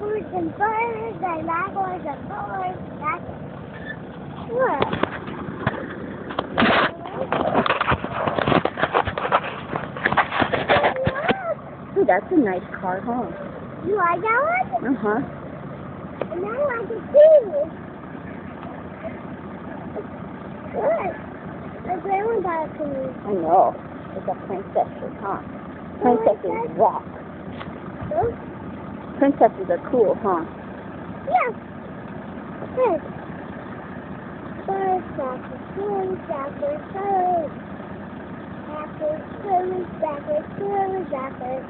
backwards and forwards and backwards and forwards. What? Ooh, that's a nice car, huh? You like that one? Uh-huh. And I like it too. Good. My grandma got it for me. I know. It's a princess, huh? Princesses rock. Those? Princesses are cool, huh? Yeah. Good. Birds, backwards, forwards, backwards, forwards. Backwards, forwards, backwards, forwards, backwards.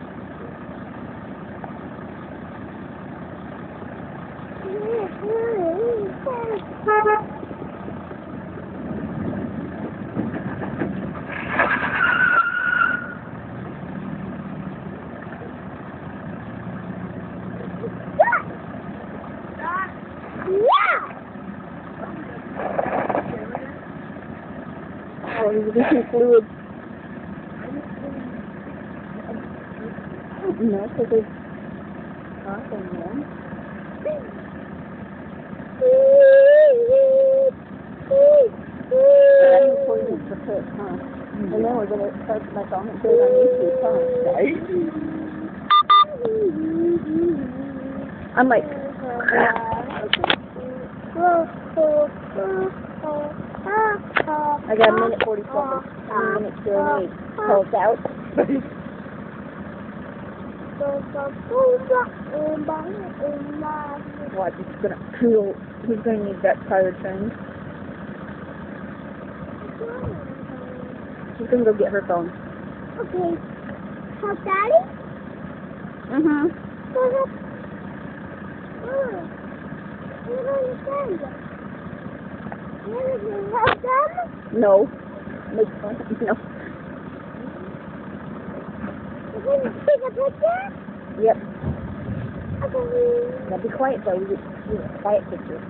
Oh, he's leaking fluid. No, because there's hot in there. I'm recording for kids, huh? And then we're going to start my song and put it on YouTube, huh? Right? I'm like... I got a minute 40 seconds. 3 minutes to an 8. Call us out. Watch, he's gonna need that tire turned. She's gonna go get her phone. Okay. Help Daddy? Mm-hmm. Go help. Oh. I don't understand. You help them? No. Make fun. No. You can take a picture? Yep. Okay. Now be quiet though. You a quiet picture.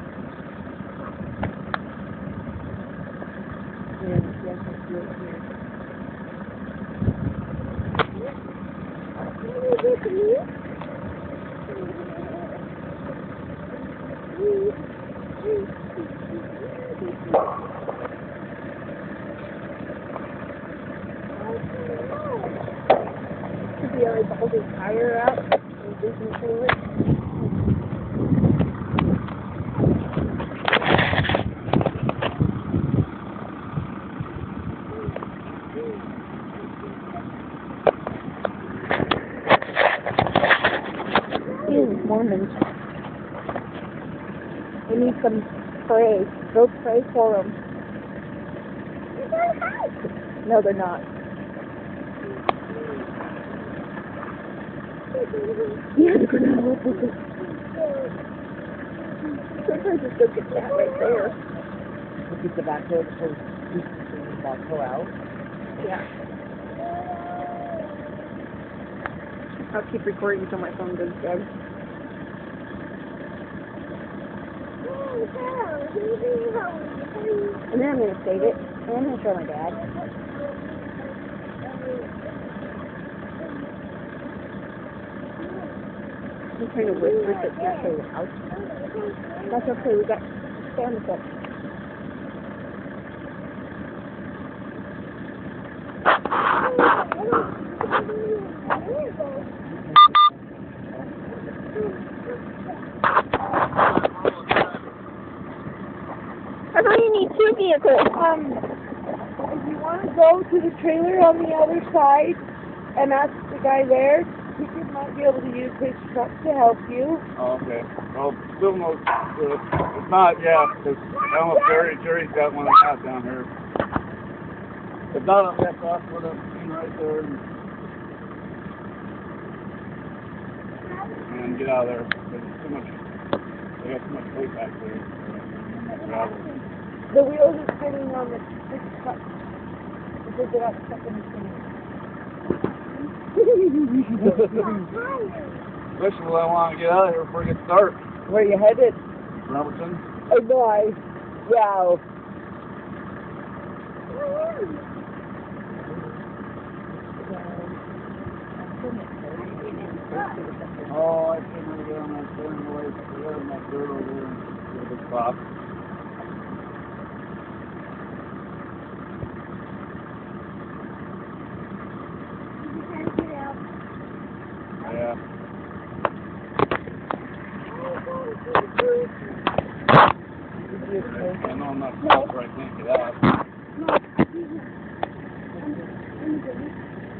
Should be already pulled his tire out and do some fluid. These Mormons. We need some spray. Go spray for them. No, they're not. Yeah, they're going to look at it. Sometimes just look at that right there. Look at the back door before the back door out. Yeah. I'll keep recording until my phone goes dead. And then I'm going to save it. And I'm going to show my dad. I'm trying to whisper so it's not so loud. That's okay. We got sound effects. I thought you need 2 vehicles. If you want to go to the trailer on the other side and ask the guy there, he might be able to use his truck to help you. Oh, okay. Well, still no, it's not, yeah, because I don't know if Jerry's got one of that down here. If not, I'll have to off with a thing right there and get out of there. There's too much, they got too much weight back there. Gravel. The wheels are spinning on the big truck because they're not stuck in the spinning. Especially when I want to get out of here before it gets dark. Where you headed? Robertson. Oh, boy. Yeah. Oh, I shouldn't have done that turn away from there and that dirt over there and the spot. Yeah. I know I'm not close where I can't get out.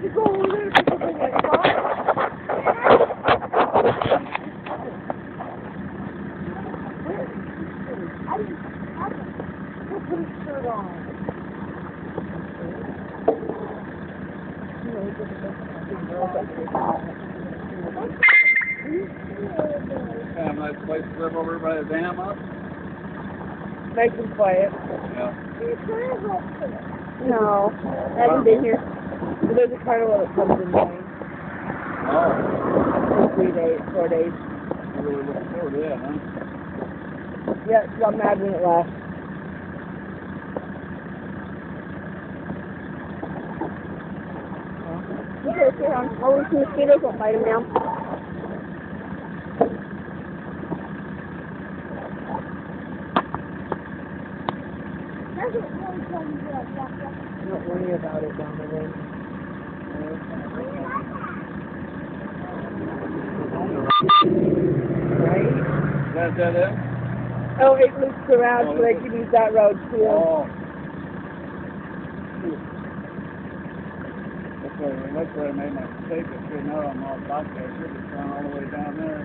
You go over there because of my car? Go put his shirt on. Kind of nice place to live over by the dam up. Nice and quiet. Yeah. No, I haven't been here. There's a carnival that comes in May. Oh. For 3 days, 4 days. I'm really looking forward to that, huh? Yeah, so I'm mad when it lasts. You go sit on. Oh, these mosquitoes won't bite him now. Don't worry about it down the way. Right? Is that it? Oh, it loops around so they can use that road too. Oh. That's where I made my mistake. I should know I'm all back there. I should have gone all the way down there.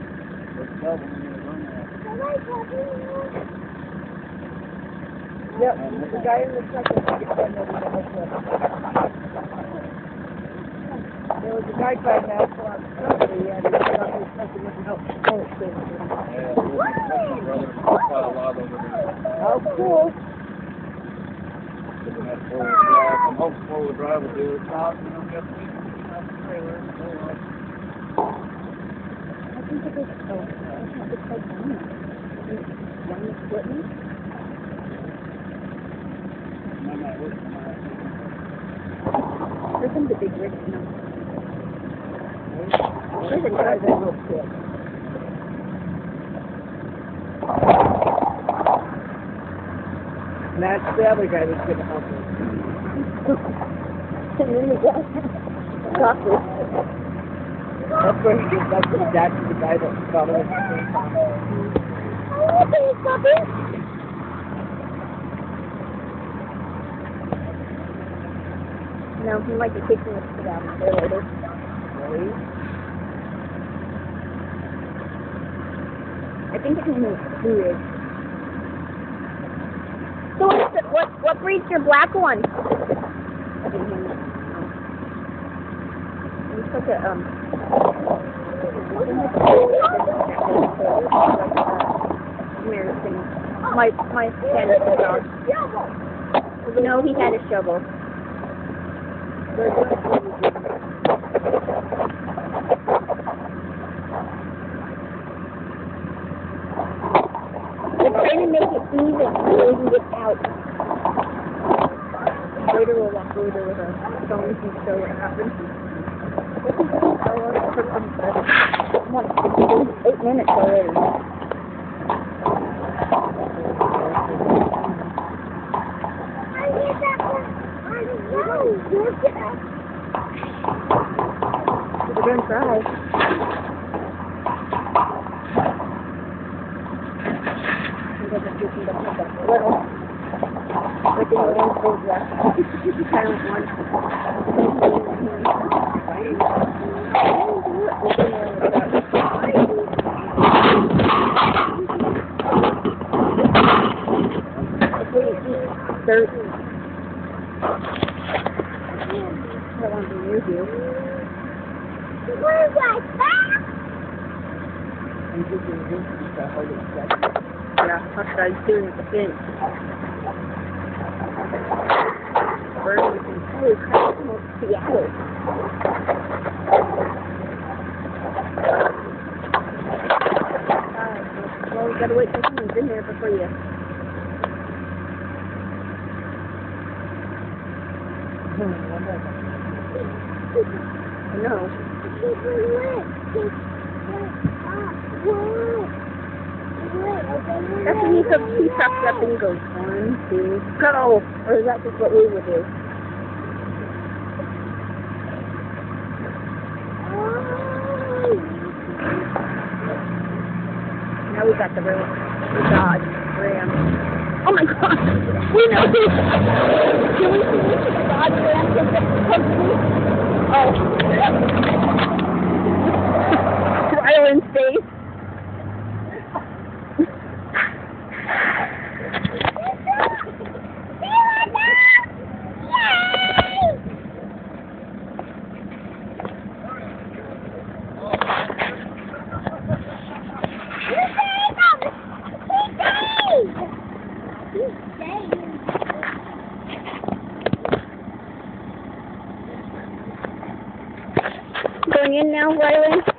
With the double and get run there. Yep, the guy in the truck was like, there was a guy driving out for our company and he was on his truck and went out. Oh, it's good. Yeah, my brother quite a lot over there. Oh, cool. And that four-wheel drive. I'm hoping four-wheel drive will do it. Not, you know, get me out the trailer. I think it is. Oh, it's not just like one. One is splitting. I'm not working on that. Here comes a big rig now. There's a Guys, truck. I hope so. And that's the other guy that's going to help us. And then we got coffee. That's where he gives up to the dad to the guy that got him at the same time. No, he might be kicking us to down there later. Really? I think it's in the Blue Ridge. So what breed's your black one? It's like a American. My Canada dog. No, he had a shovel. They're trying to make it even so we can get out. Later we'll walk over there with our phones and show what happens. It's 8 minutes already. We're going to try. Little. Like in the one full dress. Silent one. Dirt. I want to use you. Where's that? I'm just going to do that whole stuff. Yeah, that's what I was doing at the fence. Holy crap, almost Seattle. Well, we gotta wait till someone's in there before you. I know. That's when he sucks up and goes, 1, 2, go! Or is that just what we would do? Now we got the Dodge Ram. Oh my God! We know this! Can we see the Dodge Ram from the company? Oh. Ryland's face. Going in now, Ryland?